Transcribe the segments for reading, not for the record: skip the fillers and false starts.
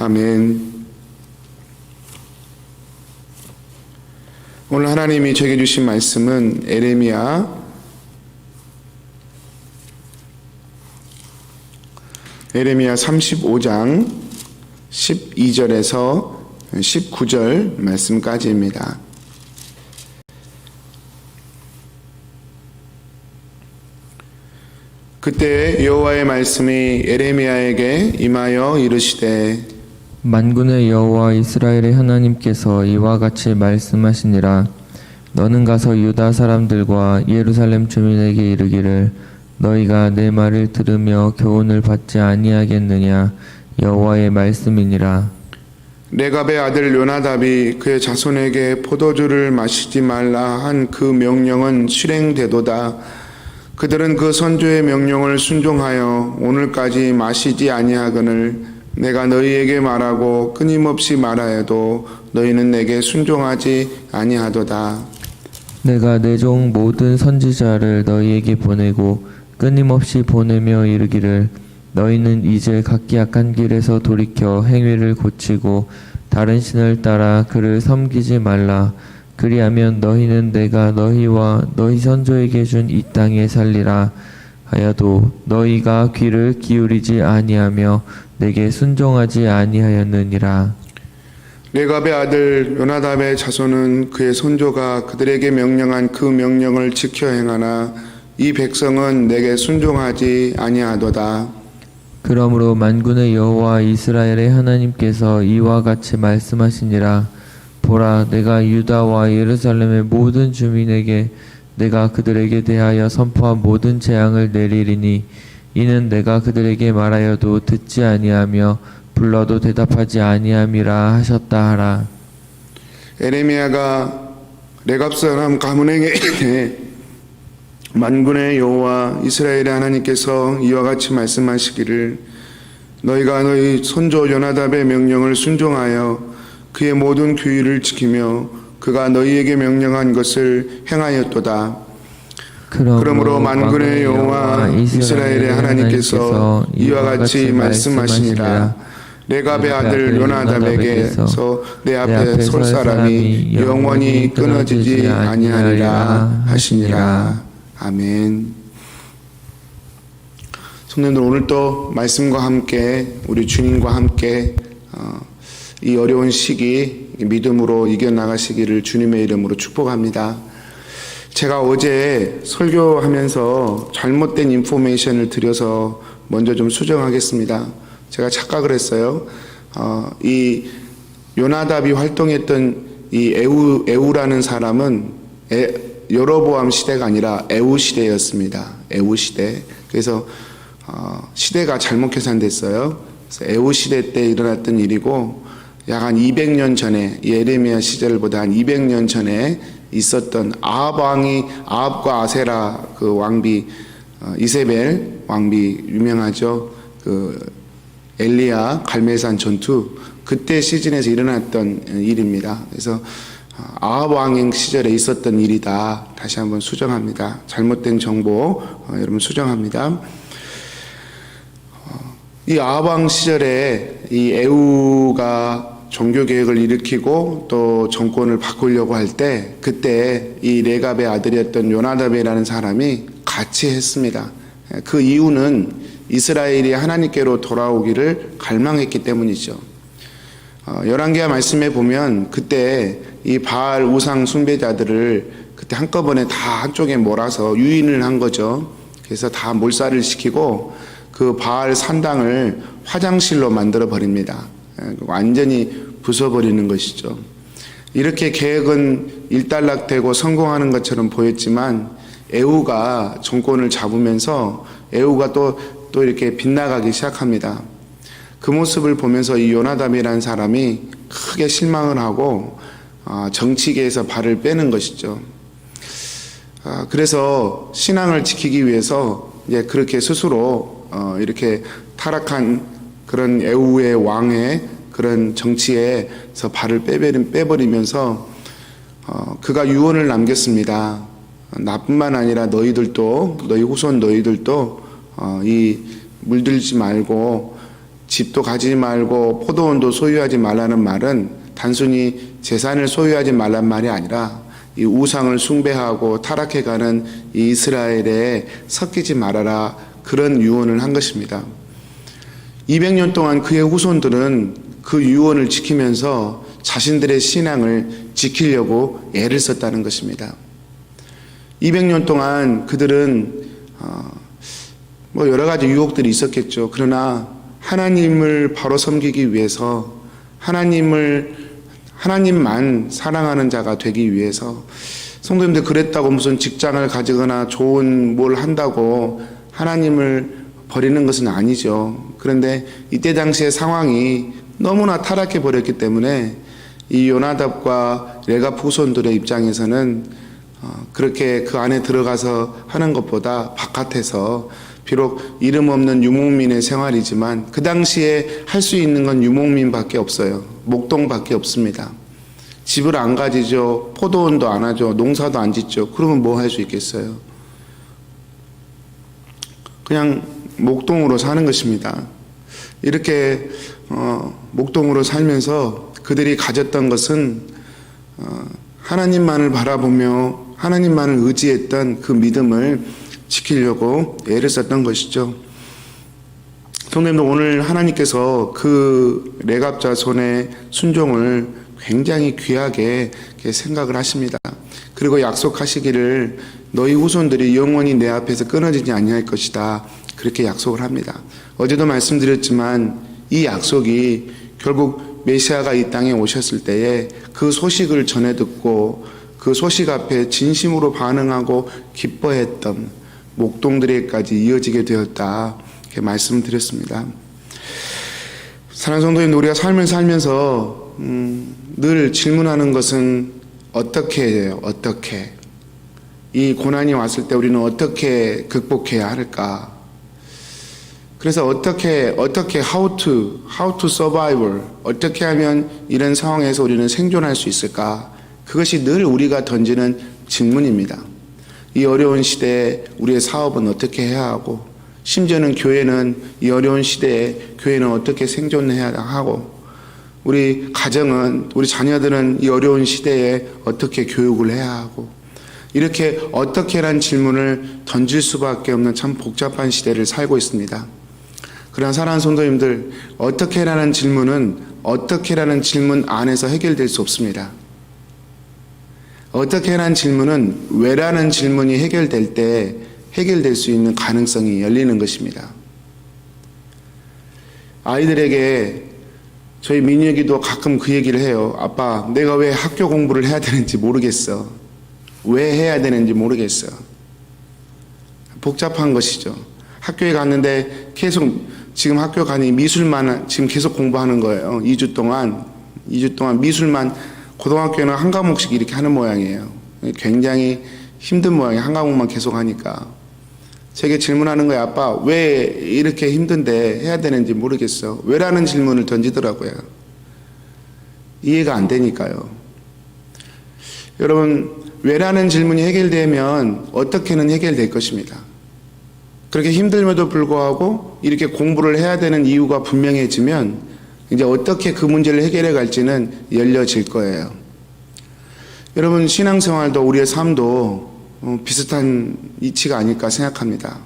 아멘. 오늘 하나님이 저에게 주신 말씀은 에레미야 35장 12절에서 19절 말씀까지입니다. 그때 여호와의 말씀이 에레미야에게 임하여 이르시되 만군의 여호와 이스라엘의 하나님께서 이와 같이 말씀하시니라. 너는 가서 유다 사람들과 예루살렘 주민에게 이르기를 너희가 내 말을 들으며 교훈을 받지 아니하겠느냐. 여호와의 말씀이니라. 레갑의 아들 요나답이 그의 자손에게 포도주를 마시지 말라 한 그 명령은 실행되도다. 그들은 그 선조의 명령을 순종하여 오늘까지 마시지 아니하거늘 내가 너희에게 말하고 끊임없이 말하여도 너희는 내게 순종하지 아니하도다. 내가 내 종 모든 선지자를 너희에게 보내고 끊임없이 보내며 이르기를 너희는 이제 각기 악한 길에서 돌이켜 행위를 고치고 다른 신을 따라 그를 섬기지 말라. 그리하면 너희는 내가 너희와 너희 선조에게 준 이 땅에 살리라 하여도 너희가 귀를 기울이지 아니하며 내게 순종하지 아니하였느니라. 레갑의 아들 요나답의 자손은 그의 손조가 그들에게 명령한 그 명령을 지켜 행하나 이 백성은 내게 순종하지 아니하도다. 그러므로 만군의 여호와 이스라엘의 하나님께서 이와 같이 말씀하시니라. 보라, 내가 유다와 예루살렘의 모든 주민에게 내가 그들에게 대하여 선포한 모든 재앙을 내리리니 이는 내가 그들에게 말하여도 듣지 아니하며 불러도 대답하지 아니함이라 하셨다 하라. 에레미야가 레갑 사람 가문에게 만군의 여호와 이스라엘의 하나님께서 이와 같이 말씀하시기를 너희가 너희 손조 요나답의 명령을 순종하여 그의 모든 규율을 지키며 그가 너희에게 명령한 것을 행하였도다. 그러므로 만군의 여호와 이스라엘의 하나님께서 이와 같이 말씀하시니라. 레갑의 아들 요나답에게서 내 앞에 설 사람이 영원히 끊어지지 아니하리라 하시니라. 아멘. 성도님들, 오늘 또 말씀과 함께 우리 주님과 함께 이 어려운 시기 믿음으로 이겨나가시기를 주님의 이름으로 축복합니다. 제가 어제 설교하면서 잘못된 인포메이션을 드려서 먼저 좀 수정하겠습니다. 제가 착각을 했어요. 이 요나답이 활동했던 이 에우라는 사람은 여로보암 시대가 아니라 에우 시대였습니다. 에우 시대. 그래서 시대가 잘못 계산됐어요. 그래서 에우 시대 때 일어났던 일이고 약 한 200년 전에 예레미야 시절보다 한 200년 전에 있었던 아합과 아세라 그 왕비 이세벨 왕비 유명하죠. 그 엘리야 갈멜산 전투 그때 시즌에서 일어났던 일입니다. 그래서 아합 왕행 시절에 있었던 일이다. 다시 한번 수정합니다. 잘못된 정보 여러분 수정합니다. 이 아합 왕 시절에 이 에우가 종교 개혁을 일으키고 또 정권을 바꾸려고 할 때 그때 이 레갑의 아들이었던 요나답이라는 사람이 같이 했습니다. 그 이유는 이스라엘이 하나님께로 돌아오기를 갈망했기 때문이죠. 열왕기하 말씀에 보면 그때 이 바알 우상 숭배자들을 그때 한꺼번에 다 한쪽에 몰아서 유인을 한 거죠. 그래서 다 몰살을 시키고 그 바알 산당을 화장실로 만들어 버립니다. 완전히 부숴버리는 것이죠. 이렇게 계획은 일단락되고 성공하는 것처럼 보였지만 에우가 정권을 잡으면서 에우가 또 이렇게 빗나가기 시작합니다. 그 모습을 보면서 이 요나답이라는 사람이 크게 실망을 하고 정치계에서 발을 빼는 것이죠. 그래서 신앙을 지키기 위해서 이제 그렇게 스스로 이렇게 타락한 그런 에우의 왕의 그런 정치에서 발을 빼버리면서 그가 유언을 남겼습니다. 나뿐만 아니라 너희들도 너희 후손 너희들도 이 물들지 말고 집도 가지지 말고 포도원도 소유하지 말라는 말은 단순히 재산을 소유하지 말란 말이 아니라 이 우상을 숭배하고 타락해가는 이 이스라엘에 섞이지 말아라, 그런 유언을 한 것입니다. 200년 동안 그의 후손들은 그 유언을 지키면서 자신들의 신앙을 지키려고 애를 썼다는 것입니다. 200년 동안 그들은 여러 가지 유혹들이 있었겠죠. 그러나 하나님을 바로 섬기기 위해서, 하나님만 사랑하는 자가 되기 위해서, 성도님들 그랬다고 무슨 직장을 가지거나 좋은 뭘 한다고 하나님을 버리는 것은 아니죠. 그런데 이때 당시의 상황이 너무나 타락해 버렸기 때문에 이 요나답과 레갑 후손들의 입장에서는 그렇게 그 안에 들어가서 하는 것보다 바깥에서, 비록 이름 없는 유목민의 생활이지만 그 당시에 할 수 있는 건 유목민밖에 없어요. 목동밖에 없습니다. 집을 안 가지죠. 포도원도 안 하죠. 농사도 안 짓죠. 그러면 뭐 할 수 있겠어요? 그냥 목동으로 사는 것입니다. 이렇게 목동으로 살면서 그들이 가졌던 것은 하나님만을 바라보며 하나님만을 의지했던 그 믿음을 지키려고 애를 썼던 것이죠. 성도님들, 오늘 하나님께서 그 레갑 자손의 순종을 굉장히 귀하게 생각을 하십니다. 그리고 약속하시기를 너희 후손들이 영원히 내 앞에서 끊어지지 아니할 것이다, 그렇게 약속을 합니다. 어제도 말씀드렸지만 이 약속이 결국 메시아가 이 땅에 오셨을 때에 그 소식을 전해 듣고 그 소식 앞에 진심으로 반응하고 기뻐했던 목동들에게까지 이어지게 되었다, 이렇게 말씀드렸습니다. 사랑하는 성도님, 우리가 삶을 살면서 늘 질문하는 것은 어떻게 해요? 어떻게? 이 고난이 왔을 때 우리는 어떻게 극복해야 할까? 그래서 어떻게 how to survive, 어떻게 하면 이런 상황에서 우리는 생존할 수 있을까? 그것이 늘 우리가 던지는 질문입니다. 이 어려운 시대에 우리의 사업은 어떻게 해야 하고, 심지어는 교회는 이 어려운 시대에 교회는 어떻게 생존해야 하고, 우리 가정은, 우리 자녀들은 이 어려운 시대에 어떻게 교육을 해야 하고, 이렇게 어떻게라는 질문을 던질 수밖에 없는 참 복잡한 시대를 살고 있습니다. 그러나 사랑하는 성도님들, 어떻게라는 질문은 어떻게라는 질문 안에서 해결될 수 없습니다. 어떻게라는 질문은 왜라는 질문이 해결될 때 해결될 수 있는 가능성이 열리는 것입니다. 아이들에게 저희 민혁이도 가끔 그 얘기를 해요. 아빠, 내가 왜 학교 공부를 해야 되는지 모르겠어. 왜 해야 되는지 모르겠어. 복잡한 것이죠. 학교에 갔는데 계속 지금 학교 가니 미술만 지금 계속 공부하는 거예요. 2주 동안 미술만, 고등학교에는 한 과목씩 이렇게 하는 모양이에요. 굉장히 힘든 모양이에요. 한 과목만 계속 하니까. 제게 질문하는 거예요. 아빠, 왜 이렇게 힘든데 해야 되는지 모르겠어. 왜라는 질문을 던지더라고요. 이해가 안 되니까요. 여러분, 왜라는 질문이 해결되면 어떻게는 해결될 것입니다. 그렇게 힘들면도 불구하고 이렇게 공부를 해야 되는 이유가 분명해지면 이제 어떻게 그 문제를 해결해 갈지는 열려질 거예요. 여러분, 신앙생활도 우리의 삶도 비슷한 이치가 아닐까 생각합니다.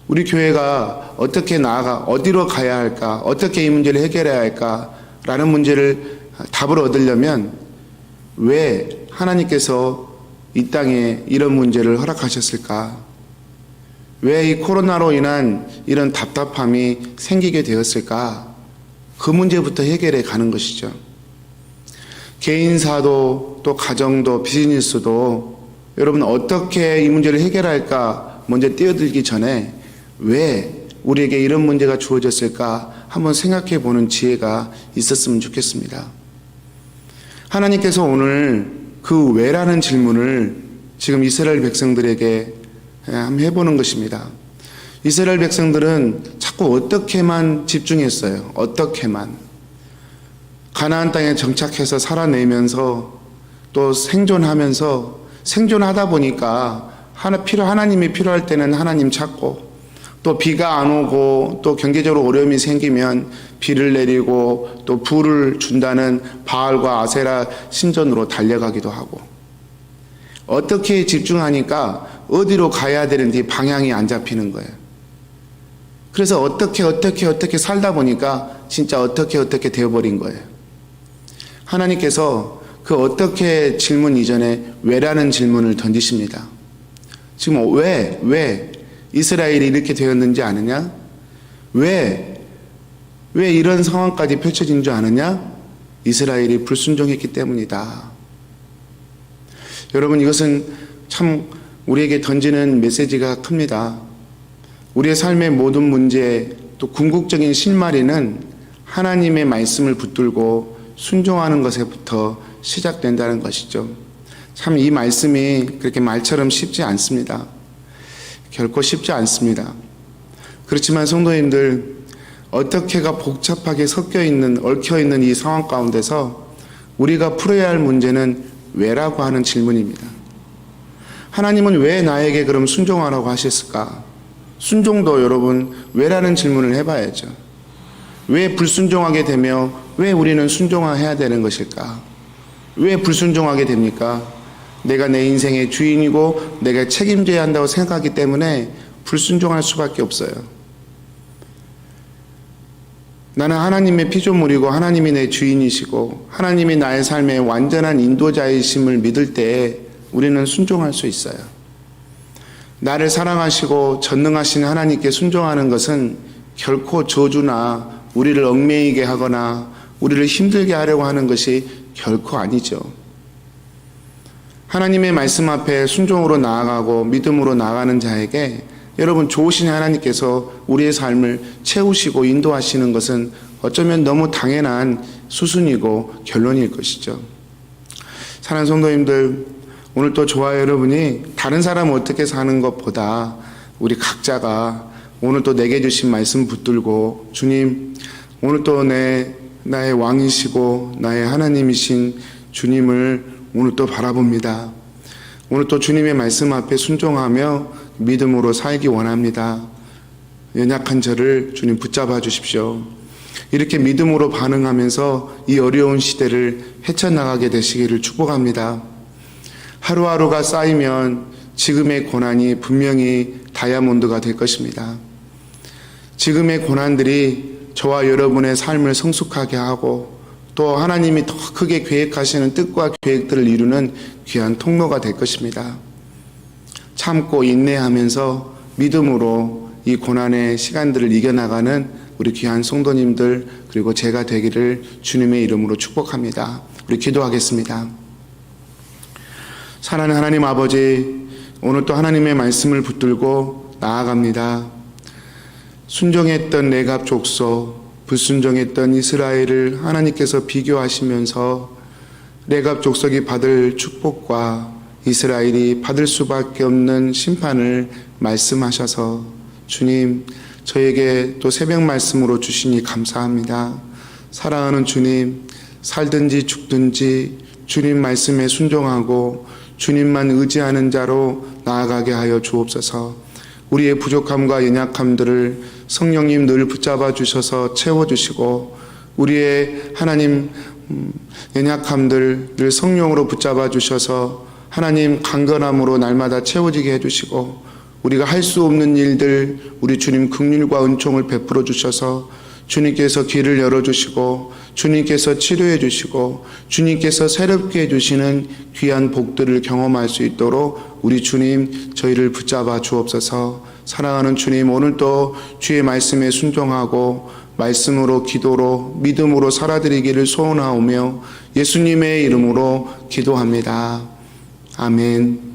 우리 교회가 어떻게 나아가, 어디로 가야 할까, 어떻게 이 문제를 해결해야 할까라는 문제를 답을 얻으려면 왜 하나님께서 이 땅에 이런 문제를 허락하셨을까? 왜 이 코로나로 인한 이런 답답함이 생기게 되었을까? 그 문제부터 해결해 가는 것이죠. 개인사도 또 가정도 비즈니스도 여러분 어떻게 이 문제를 해결할까 먼저 뛰어들기 전에 왜 우리에게 이런 문제가 주어졌을까 한번 생각해 보는 지혜가 있었으면 좋겠습니다. 하나님께서 오늘 그 왜라는 질문을 지금 이스라엘 백성들에게 한번 해보는 것입니다. 이스라엘 백성들은 자꾸 어떻게만 집중했어요. 어떻게만. 가나안 땅에 정착해서 살아내면서 또 생존하면서 생존하다 보니까 하나님이 필요할 때는 하나님 찾고 또 비가 안 오고 또 경제적으로 어려움이 생기면 비를 내리고 또 불을 준다는 바알과 아세라 신전으로 달려가기도 하고, 어떻게 집중하니까 어디로 가야 되는지 방향이 안 잡히는 거예요. 그래서 어떻게 살다 보니까 진짜 어떻게 되어버린 거예요. 하나님께서 그 어떻게 질문 이전에 왜라는 질문을 던지십니다. 지금 왜 이스라엘이 이렇게 되었는지 아느냐? 왜 이런 상황까지 펼쳐진 줄 아느냐? 이스라엘이 불순종했기 때문이다. 여러분, 이것은 참 우리에게 던지는 메시지가 큽니다. 우리의 삶의 모든 문제, 또 궁극적인 실마리는 하나님의 말씀을 붙들고 순종하는 것에부터 시작된다는 것이죠. 참 이 말씀이 그렇게 말처럼 쉽지 않습니다. 결코 쉽지 않습니다. 그렇지만 성도님들, 어떻게가 복잡하게 얽혀있는 이 상황 가운데서 우리가 풀어야 할 문제는 왜라고 하는 질문입니다. 하나님은 왜 나에게 그럼 순종하라고 하셨을까? 순종도 여러분 왜라는 질문을 해봐야죠. 왜 불순종하게 되며 왜 우리는 순종해야 되는 것일까? 왜 불순종하게 됩니까? 내가 내 인생의 주인이고 내가 책임져야 한다고 생각하기 때문에 불순종할 수밖에 없어요. 나는 하나님의 피조물이고 하나님이 내 주인이시고 하나님이 나의 삶의 완전한 인도자이심을 믿을 때 우리는 순종할 수 있어요. 나를 사랑하시고 전능하신 하나님께 순종하는 것은 결코 저주나 우리를 얽매이게 하거나 우리를 힘들게 하려고 하는 것이 결코 아니죠. 하나님의 말씀 앞에 순종으로 나아가고 믿음으로 나아가는 자에게 여러분, 좋으신 하나님께서 우리의 삶을 채우시고 인도하시는 것은 어쩌면 너무 당연한 수순이고 결론일 것이죠. 사랑하는 성도님들, 오늘 또 저와 여러분이 다른 사람은 어떻게 사는 것보다 우리 각자가 오늘 또 내게 주신 말씀 붙들고, 주님, 오늘 또 나의 왕이시고 나의 하나님이신 주님을 오늘 또 바라봅니다. 오늘 또 주님의 말씀 앞에 순종하며 믿음으로 살기 원합니다. 연약한 저를 주님 붙잡아 주십시오. 이렇게 믿음으로 반응하면서 이 어려운 시대를 헤쳐나가게 되시기를 축복합니다. 하루하루가 쌓이면 지금의 고난이 분명히 다이아몬드가 될 것입니다. 지금의 고난들이 저와 여러분의 삶을 성숙하게 하고 또 하나님이 더 크게 계획하시는 뜻과 계획들을 이루는 귀한 통로가 될 것입니다. 참고 인내하면서 믿음으로 이 고난의 시간들을 이겨나가는 우리 귀한 성도님들 그리고 제가 되기를 주님의 이름으로 축복합니다. 우리 기도하겠습니다. 사랑하는 하나님 아버지, 오늘 또 하나님의 말씀을 붙들고 나아갑니다. 순종했던 레갑 족속, 불순종했던 이스라엘을 하나님께서 비교하시면서 레갑 족속이 받을 축복과 이스라엘이 받을 수밖에 없는 심판을 말씀하셔서 주님, 저에게 또 새벽 말씀으로 주시니 감사합니다. 사랑하는 주님, 살든지 죽든지 주님 말씀에 순종하고 주님만 의지하는 자로 나아가게 하여 주옵소서. 우리의 부족함과 연약함들을 성령님 늘 붙잡아 주셔서 채워주시고 우리의 하나님 연약함들을 성령으로 붙잡아 주셔서 하나님 강건함으로 날마다 채워지게 해주시고 우리가 할 수 없는 일들 우리 주님 긍휼과 은총을 베풀어 주셔서 주님께서 길을 열어주시고 주님께서 치료해 주시고 주님께서 새롭게 해주시는 귀한 복들을 경험할 수 있도록 우리 주님 저희를 붙잡아 주옵소서. 사랑하는 주님, 오늘도 주의 말씀에 순종하고 말씀으로 기도로 믿음으로 살아드리기를 소원하오며 예수님의 이름으로 기도합니다. 아멘.